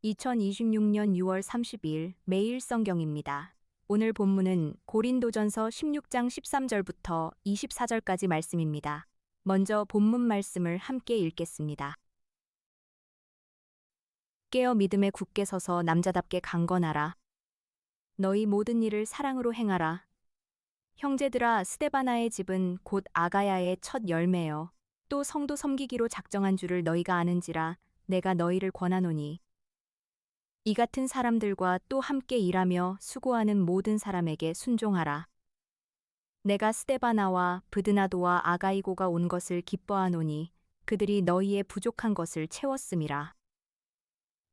2026년 6월 30일 매일 성경입니다. 오늘 본문은 고린도전서 16장 13절부터 24절까지 말씀입니다. 먼저 본문 말씀을 함께 읽겠습니다. 깨어 믿음에 굳게 서서 남자답게 강건하라. 너희 모든 일을 사랑으로 행하라. 형제들아, 스데바나의 집은 곧 아가야의 첫 열매여 또 성도 섬기기로 작정한 줄을 너희가 아는지라. 내가 너희를 권하노니 이 같은 사람들과 또 함께 일하며 수고하는 모든 사람에게 순종하라. 내가 스데바나와 브드나도와 아가이고가 온 것을 기뻐하노니 그들이 너희의 부족한 것을 채웠음이라.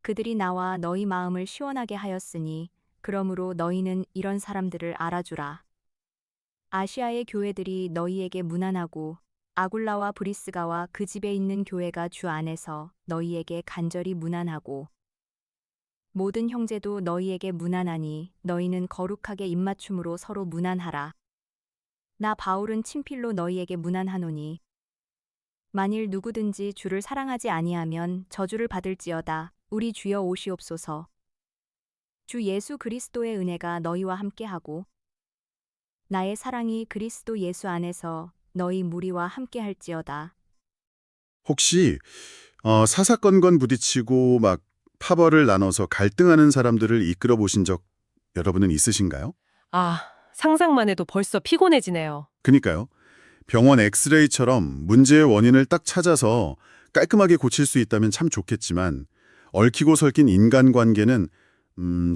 그들이 나와 너희 마음을 시원하게 하였으니 그러므로 너희는 이런 사람들을 알아주라. 아시아의 교회들이 너희에게 문안하고 아굴라와 브리스가와 그 집에 있는 교회가 주 안에서 너희에게 간절히 문안하고 모든 형제도 너희에게 문안하니 너희는 거룩하게 입맞춤으로 서로 문안하라. 나 바울은 친필로 너희에게 문안하노니 만일 누구든지 주를 사랑하지 아니하면 저주를 받을지어다. 우리 주여 오시옵소서. 주 예수 그리스도의 은혜가 너희와 함께하고 나의 사랑이 그리스도 예수 안에서 너희 무리와 함께할지어다. 혹시 사사건건 부딪히고 막 파벌을 나눠서 갈등하는 사람들을 이끌어 보신 적 여러분은 있으신가요? 상상만 해도 벌써 피곤해지네요. 그니까요. 병원 엑스레이처럼 문제의 원인을 딱 찾아서 깔끔하게 고칠 수 있다면 참 좋겠지만 얽히고 설킨 인간관계는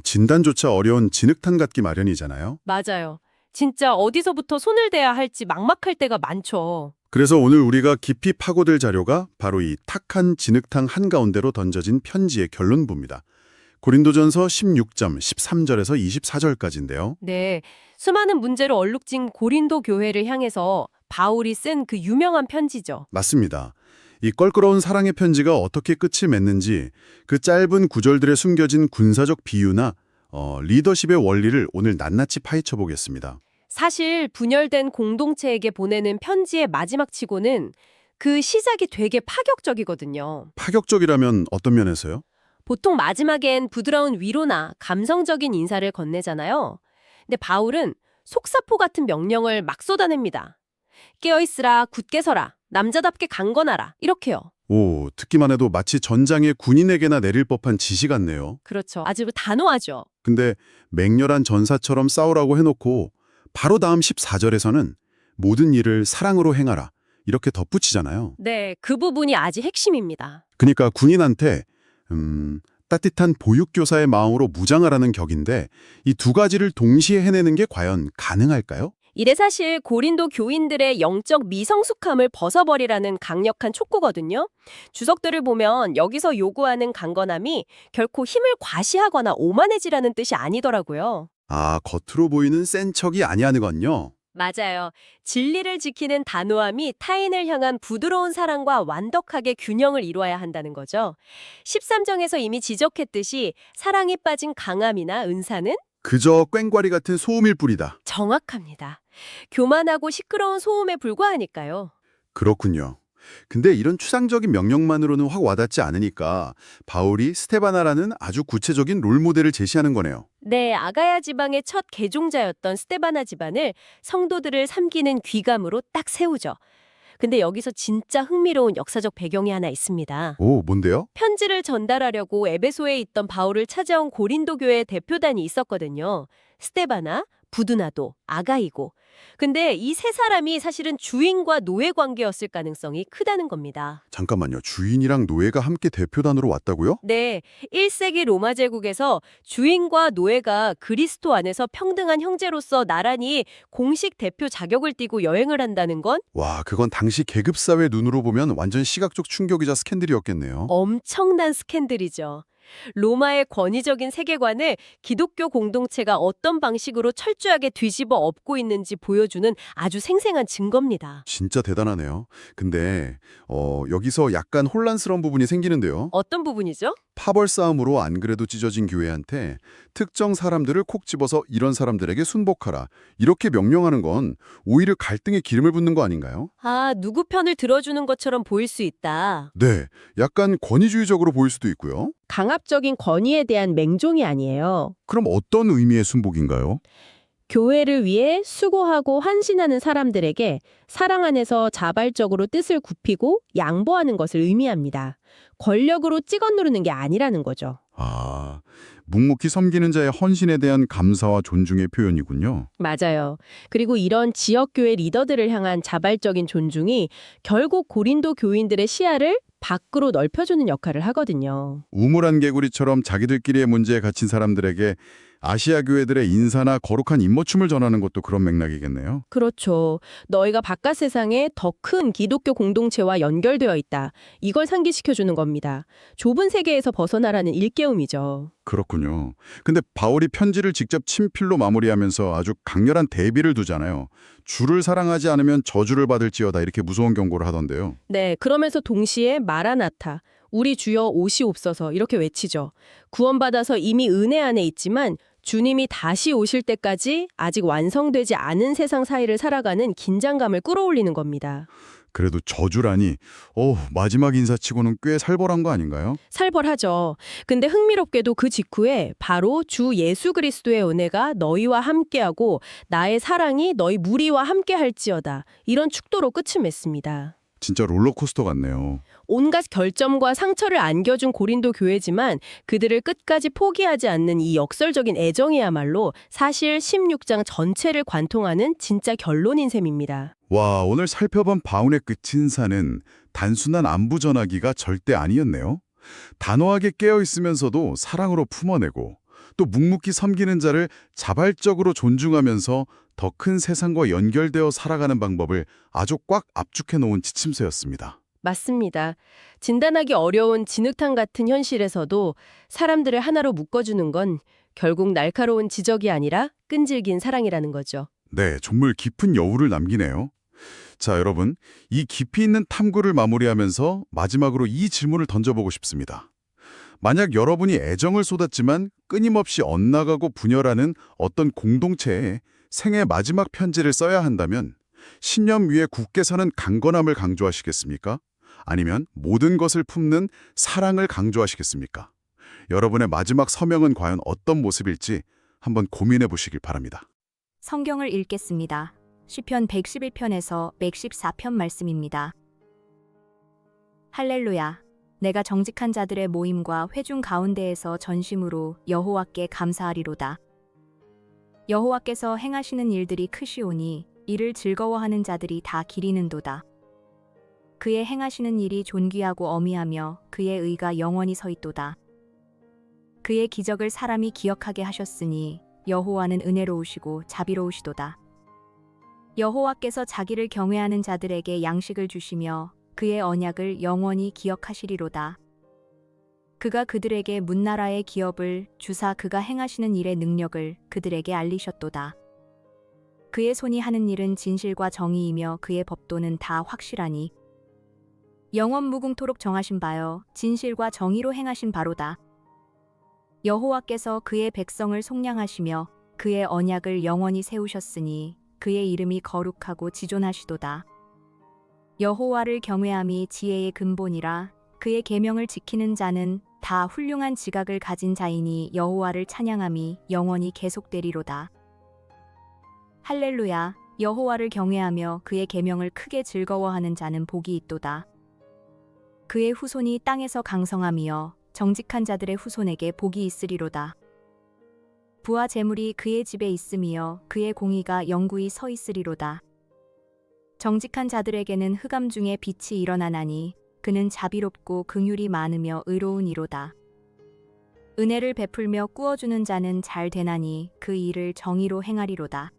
진단조차 어려운 진흙탕 같기 마련이잖아요. 맞아요. 진짜 어디서부터 손을 대야 할지 막막할 때가 많죠. 그래서 오늘 우리가 깊이 파고들 자료가 바로 이 탁한 진흙탕 한가운데로 던져진 편지의 결론부입니다. 고린도전서 16장 13절에서 24절까지인데요. 네, 수많은 문제로 얼룩진 고린도 교회를 향해서 바울이 쓴 그 유명한 편지죠. 맞습니다. 이 껄끄러운 사랑의 편지가 어떻게 끝이 맺는지 그 짧은 구절들에 숨겨진 군사적 비유나 리더십의 원리를 오늘 낱낱이 파헤쳐 보겠습니다. 사실 분열된 공동체에게 보내는 편지의 마지막 치고는 그 시작이 되게 파격적이거든요. 파격적이라면 어떤 면에서요? 보통 마지막엔 부드러운 위로나 감성적인 인사를 건네잖아요. 근데 바울은 속사포 같은 명령을 막 쏟아냅니다. 깨어있으라, 굳게 서라, 남자답게 강건하라, 이렇게요. 오, 듣기만 해도 마치 전장의 군인에게나 내릴 법한 지시 같네요. 그렇죠. 아주 단호하죠. 근데 맹렬한 전사처럼 싸우라고 해놓고 바로 다음 14절에서는 모든 일을 사랑으로 행하라 이렇게 덧붙이잖아요. 네, 그 부분이 아주 핵심입니다. 그러니까 군인한테 따뜻한 보육교사의 마음으로 무장하라는 격인데 이 두 가지를 동시에 해내는 게 과연 가능할까요? 이래 사실 고린도 교인들의 영적 미성숙함을 벗어버리라는 강력한 촉구거든요. 주석들을 보면 여기서 요구하는 강건함이 결코 힘을 과시하거나 오만해지라는 뜻이 아니더라고요. 아, 겉으로 보이는 센 척이 아니하는군요. 맞아요. 진리를 지키는 단호함이 타인을 향한 부드러운 사랑과 완벽하게 균형을 이루어야 한다는 거죠. 13정에서 이미 지적했듯이 사랑에 빠진 강함이나 은사는 그저 꽹과리 같은 소음일 뿐이다. 정확합니다. 교만하고 시끄러운 소음에 불과하니까요. 그렇군요. 근데 이런 추상적인 명령만으로는 확 와닿지 않으니까 바울이 스테바나라는 아주 구체적인 롤모델을 제시하는 거네요. 네, 아가야 지방의 첫 개종자였던 스데바나 집안을 성도들을 삼기는 귀감으로 딱 세우죠. 근데 여기서 진짜 흥미로운 역사적 배경이 하나 있습니다. 오, 뭔데요? 편지를 전달하려고 에베소에 있던 바울을 찾아온 고린도 교회 대표단이 있었거든요. 스데바나, 부드나도, 아가이고. 근데 이 세 사람이 사실은 주인과 노예 관계였을 가능성이 크다는 겁니다. 잠깐만요. 주인이랑 노예가 함께 대표단으로 왔다고요? 네, 1세기 로마 제국에서 주인과 노예가 그리스도 안에서 평등한 형제로서 나란히 공식 대표 자격을 띠고 여행을 한다는 건 와, 그건 당시 계급사회 눈으로 보면 완전 시각적 충격이자 스캔들이었겠네요. 엄청난 스캔들이죠. 로마의 권위적인 세계관을 기독교 공동체가 어떤 방식으로 철저하게 뒤집어 엎고 있는지 보여주는 아주 생생한 증거입니다. 진짜 대단하네요. 근데 여기서 약간 혼란스러운 부분이 생기는데요. 어떤 부분이죠? 파벌 싸움으로 안 그래도 찢어진 교회한테 특정 사람들을 콕 집어서 이런 사람들에게 순복하라 이렇게 명령하는 건 오히려 갈등에 기름을 붓는 거 아닌가요? 누구 편을 들어주는 것처럼 보일 수 있다. 네, 약간 권위주의적으로 보일 수도 있고요. 강압적인 권위에 대한 맹종이 아니에요. 그럼 어떤 의미의 순복인가요? 교회를 위해 수고하고 헌신하는 사람들에게 사랑 안에서 자발적으로 뜻을 굽히고 양보하는 것을 의미합니다. 권력으로 찍어 누르는 게 아니라는 거죠. 아, 묵묵히 섬기는 자의 헌신에 대한 감사와 존중의 표현이군요. 맞아요. 그리고 이런 지역교회 리더들을 향한 자발적인 존중이 결국 고린도 교인들의 시야를 밖으로 넓혀주는 역할을 하거든요. 우물안 개구리처럼 자기들끼리의 문제에 갇힌 사람들에게 아시아 교회들의 인사나 거룩한 입맞춤을 전하는 것도 그런 맥락이겠네요. 그렇죠. 너희가 바깥 세상에 더 큰 기독교 공동체와 연결되어 있다. 이걸 상기시켜주는 겁니다. 좁은 세계에서 벗어나라는 일깨움이죠. 그렇군요. 근데 바울이 편지를 직접 친필로 마무리하면서 아주 강렬한 대비를 두잖아요. 주를 사랑하지 않으면 저주를 받을지어다 이렇게 무서운 경고를 하던데요. 네, 그러면서 동시에 마라나타, 우리 주여 오시옵소서 이렇게 외치죠. 구원받아서 이미 은혜 안에 있지만 주님이 다시 오실 때까지 아직 완성되지 않은 세상 사이를 살아가는 긴장감을 끌어올리는 겁니다. 그래도 저주라니, 마지막 인사치고는 꽤 살벌한 거 아닌가요? 살벌하죠. 근데 흥미롭게도 그 직후에 바로 주 예수 그리스도의 은혜가 너희와 함께하고 나의 사랑이 너희 무리와 함께할지어다. 이런 축도로 끝을 맺습니다. 진짜 롤러코스터 같네요. 온갖 결점과 상처를 안겨준 고린도 교회지만 그들을 끝까지 포기하지 않는 이 역설적인 애정이야말로 사실 16장 전체를 관통하는 진짜 결론인 셈입니다. 와, 오늘 살펴본 바울의 끝인사는 단순한 안부 전하기가 절대 아니었네요. 단호하게 깨어있으면서도 사랑으로 품어내고 또 묵묵히 섬기는 자를 자발적으로 존중하면서 더 큰 세상과 연결되어 살아가는 방법을 아주 꽉 압축해 놓은 지침서였습니다. 맞습니다. 진단하기 어려운 진흙탕 같은 현실에서도 사람들을 하나로 묶어주는 건 결국 날카로운 지적이 아니라 끈질긴 사랑이라는 거죠. 네, 정말 깊은 여우를 남기네요. 자, 여러분, 이 깊이 있는 탐구를 마무리하면서 마지막으로 이 질문을 던져보고 싶습니다. 만약 여러분이 애정을 쏟았지만 끊임없이 엇나가고 분열하는 어떤 공동체에 생애 마지막 편지를 써야 한다면 신념 위에 굳게 서는 강건함을 강조하시겠습니까? 아니면 모든 것을 품는 사랑을 강조하시겠습니까? 여러분의 마지막 서명은 과연 어떤 모습일지 한번 고민해 보시길 바랍니다. 성경을 읽겠습니다. 시편 111편에서 114편 말씀입니다. 할렐루야. 내가 정직한 자들의 모임과 회중 가운데에서 전심으로 여호와께 감사하리로다. 여호와께서 행하시는 일들이 크시오니 이를 즐거워하는 자들이 다 기리는도다. 그의 행하시는 일이 존귀하고 어미하며 그의 의가 영원히 서 있도다. 그의 기적을 사람이 기억하게 하셨으니 여호와는 은혜로우시고 자비로우시도다. 여호와께서 자기를 경외하는 자들에게 양식을 주시며 그의 언약을 영원히 기억하시리로다. 그가 그들에게 문나라의 기업을 주사 그가 행하시는 일의 능력을 그들에게 알리셨도다. 그의 손이 하는 일은 진실과 정의이며 그의 법도는 다 확실하니 영원 무궁토록 정하신 바여 진실과 정의로 행하신 바로다. 여호와께서 그의 백성을 속량하시며 그의 언약을 영원히 세우셨으니 그의 이름이 거룩하고 지존하시도다. 여호와를 경외함이 지혜의 근본이라 그의 계명을 지키는 자는 다 훌륭한 지각을 가진 자이니 여호와를 찬양함이 영원히 계속되리로다. 할렐루야. 여호와를 경외하며 그의 계명을 크게 즐거워하는 자는 복이 있도다. 그의 후손이 땅에서 강성하며 정직한 자들의 후손에게 복이 있으리로다. 부와 재물이 그의 집에 있으며 그의 공의가 영구히 서 있으리로다. 정직한 자들에게는 흑암 중에 빛이 일어나나니 그는 자비롭고 긍휼이 많으며 의로운 이로다. 은혜를 베풀며 꾸어주는 자는 잘 되나니 그 일을 정의로 행하리로다.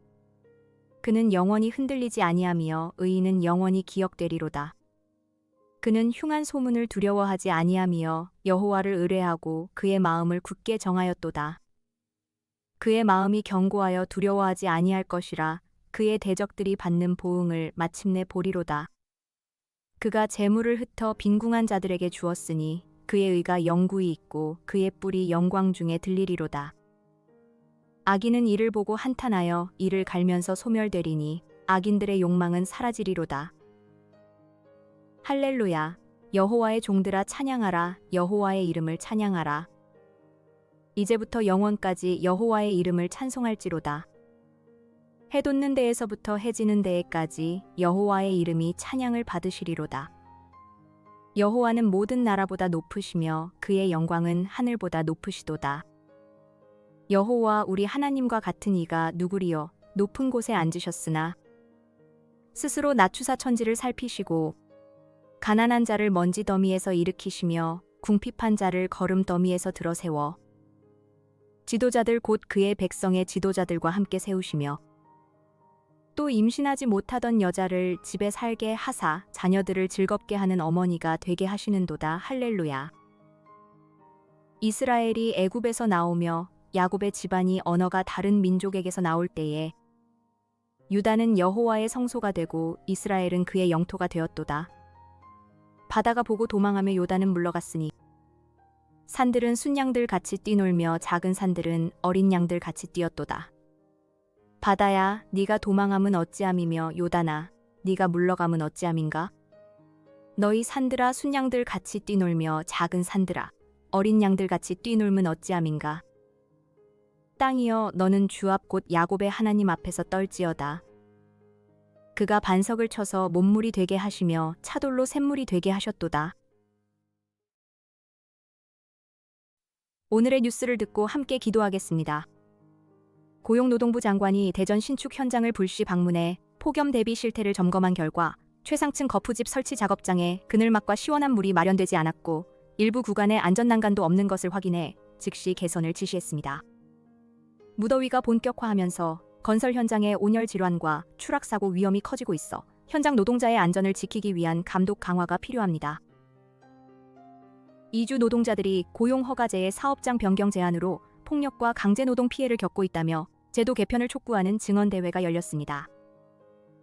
그는 영원히 흔들리지 아니하며 의인은 영원히 기억되리로다. 그는 흉한 소문을 두려워하지 아니하며 여호와를 의뢰하고 그의 마음을 굳게 정하였도다. 그의 마음이 견고하여 두려워하지 아니할 것이라 그의 대적들이 받는 보응을 마침내 보리로다. 그가 재물을 흩어 빈궁한 자들에게 주었으니 그의 의가 영구히 있고 그의 뿔이 영광 중에 들리리로다. 악인은 이를 보고 한탄하여 이를 갈면서 소멸되리니 악인들의 욕망은 사라지리로다. 할렐루야. 여호와의 종들아 찬양하라. 여호와의 이름을 찬양하라. 이제부터 영원까지 여호와의 이름을 찬송할지로다. 해 돋는 데에서부터 해 지는 데에까지 여호와의 이름이 찬양을 받으시리로다. 여호와는 모든 나라보다 높으시며 그의 영광은 하늘보다 높으시도다. 여호와 우리 하나님과 같은 이가 누구리요? 높은 곳에 앉으셨으나 스스로 낮추사 천지를 살피시고 가난한 자를 먼지 더미에서 일으키시며 궁핍한 자를 거름 더미에서 들어세워 지도자들 곧 그의 백성의 지도자들과 함께 세우시며 또 임신하지 못하던 여자를 집에 살게 하사 자녀들을 즐겁게 하는 어머니가 되게 하시는도다. 할렐루야. 이스라엘이 애굽에서 나오며 야곱의 집안이 언어가 다른 민족에게서 나올 때에 유다는 여호와의 성소가 되고 이스라엘은 그의 영토가 되었도다. 바다가 보고 도망하며 요단은 물러갔으니 산들은 순양들 같이 뛰놀며 작은 산들은 어린 양들 같이 뛰었도다. 바다야, 네가 도망함은 어찌함이며 요단아, 네가 물러감은 어찌함인가? 너희 산들아 순양들 같이 뛰놀며 작은 산들아 어린 양들 같이 뛰놀면 어찌함인가? 땅이여, 너는 주 앞 곧 야곱의 하나님 앞에서 떨지어다. 그가 반석을 쳐서 못물이 되게 하시며 차돌로 샘물이 되게 하셨도다. 오늘의 뉴스를 듣고 함께 기도하겠습니다. 고용노동부 장관이 대전 신축 현장을 불시 방문해 폭염 대비 실태를 점검한 결과 최상층 거푸집 설치 작업장에 그늘막과 시원한 물이 마련되지 않았고 일부 구간에 안전난간도 없는 것을 확인해 즉시 개선을 지시했습니다. 무더위가 본격화하면서 건설 현장의 온열 질환과 추락사고 위험이 커지고 있어 현장 노동자의 안전을 지키기 위한 감독 강화가 필요합니다. 이주 노동자들이 고용허가제의 사업장 변경 제한으로 폭력과 강제노동 피해를 겪고 있다며 제도 개편을 촉구하는 증언대회가 열렸습니다.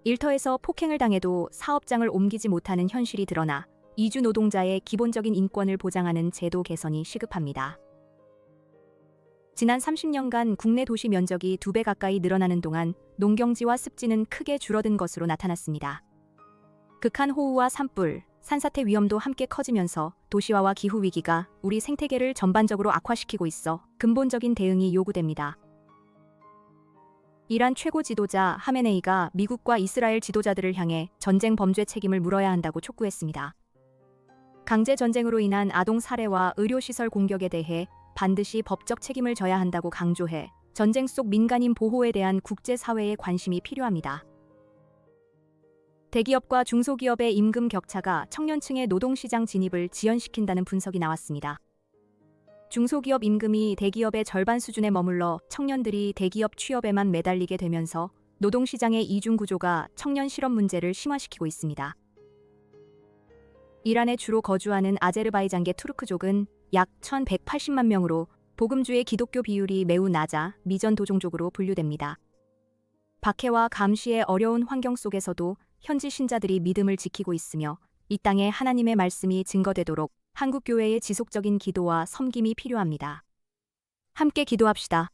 일터에서 폭행을 당해도 사업장을 옮기지 못하는 현실이 드러나 이주 노동자의 기본적인 인권을 보장하는 제도 개선이 시급합니다. 지난 30년간 국내 도시 면적이 2배 가까이 늘어나는 동안 농경지와 습지는 크게 줄어든 것으로 나타났습니다. 극한 호우와 산불, 산사태 위험도 함께 커지면서 도시화와 기후위기가 우리 생태계를 전반적으로 악화시키고 있어 근본적인 대응이 요구됩니다. 이란 최고 지도자 하메네이가 미국과 이스라엘 지도자들을 향해 전쟁 범죄 책임을 물어야 한다고 촉구했습니다. 강제 전쟁으로 인한 아동 살해와 의료시설 공격에 대해 반드시 법적 책임을 져야 한다고 강조해 전쟁 속 민간인 보호에 대한 국제사회의 관심이 필요합니다. 대기업과 중소기업의 임금 격차가 청년층의 노동시장 진입을 지연시킨다는 분석이 나왔습니다. 중소기업 임금이 대기업의 절반 수준에 머물러 청년들이 대기업 취업에만 매달리게 되면서 노동시장의 이중구조가 청년 실업 문제를 심화시키고 있습니다. 이란에 주로 거주하는 아제르바이잔계 투르크족은 약 1180만 명으로 복음주의 기독교 비율이 매우 낮아 미전도종족으로 분류됩니다. 박해와 감시의 어려운 환경 속에서도 현지 신자들이 믿음을 지키고 있으며 이 땅에 하나님의 말씀이 증거되도록 한국교회의 지속적인 기도와 섬김이 필요합니다. 함께 기도합시다.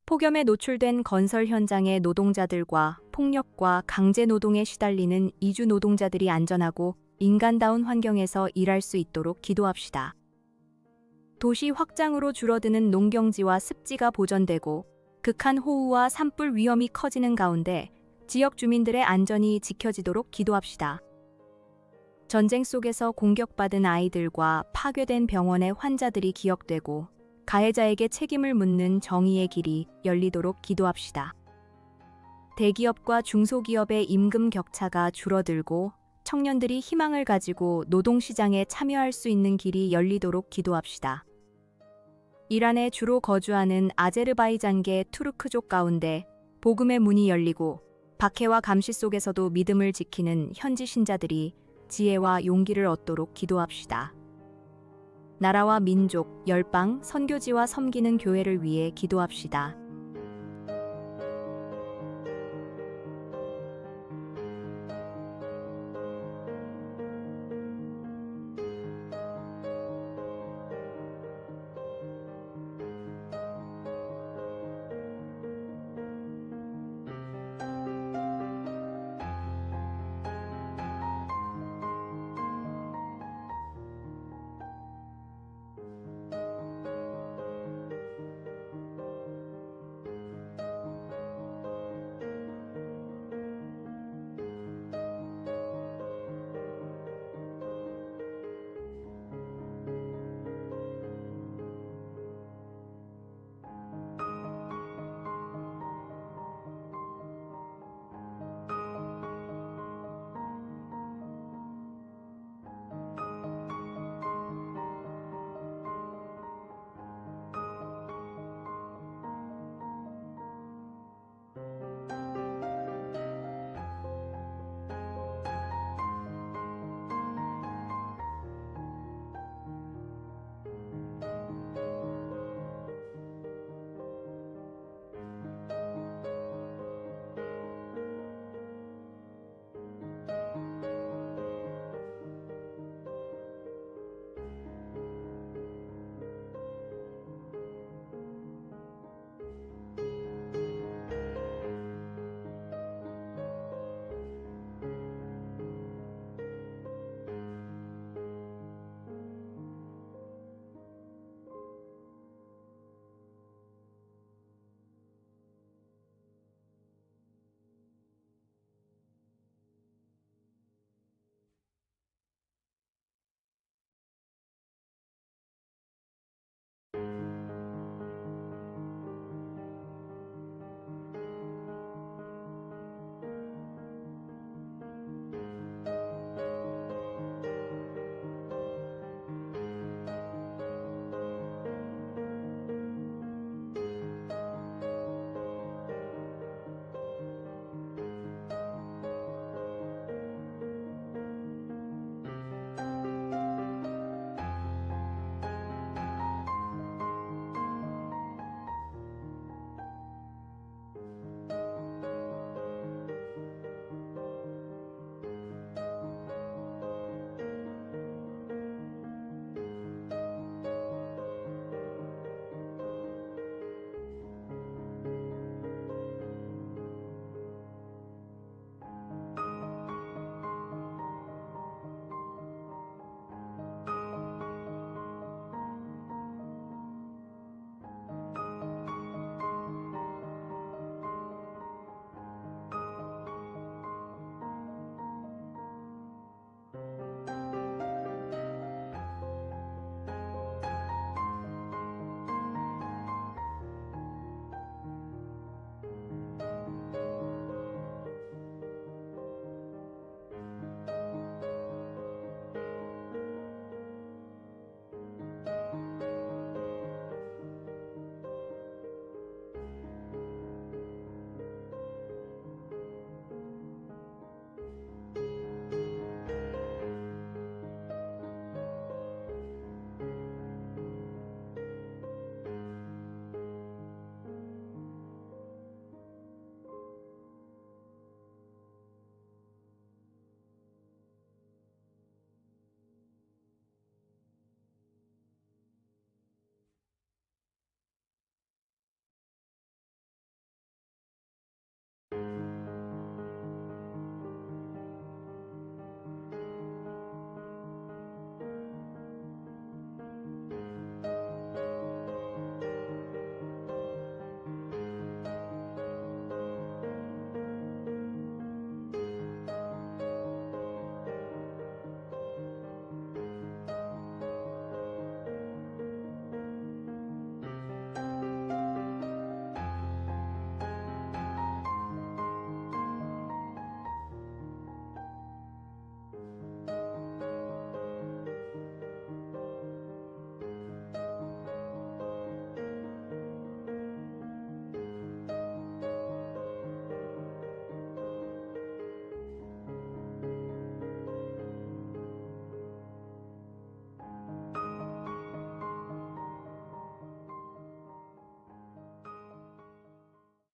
폭염에 노출된 건설 현장의 노동자들과 폭력과 강제 노동에 시달리는 이주 노동자들이 안전하고 인간다운 환경에서 일할 수 있도록 기도합시다. 도시 확장으로 줄어드는 농경지와 습지가 보전되고 극한 호우와 산불 위험이 커지는 가운데 지역 주민들의 안전이 지켜지도록 기도합시다. 전쟁 속에서 공격받은 아이들과 파괴된 병원의 환자들이 기억되고 가해자에게 책임을 묻는 정의의 길이 열리도록 기도합시다. 대기업과 중소기업의 임금 격차가 줄어들고 청년들이 희망을 가지고 노동시장에 참여할 수 있는 길이 열리도록 기도합시다. 이란에 주로 거주하는 아제르바이잔계 투르크족 가운데 복음의 문이 열리고 박해와 감시 속에서도 믿음을 지키는 현지 신자들이 지혜와 용기를 얻도록 기도합시다. 나라와 민족, 열방, 선교지와 섬기는 교회를 위해 기도합시다.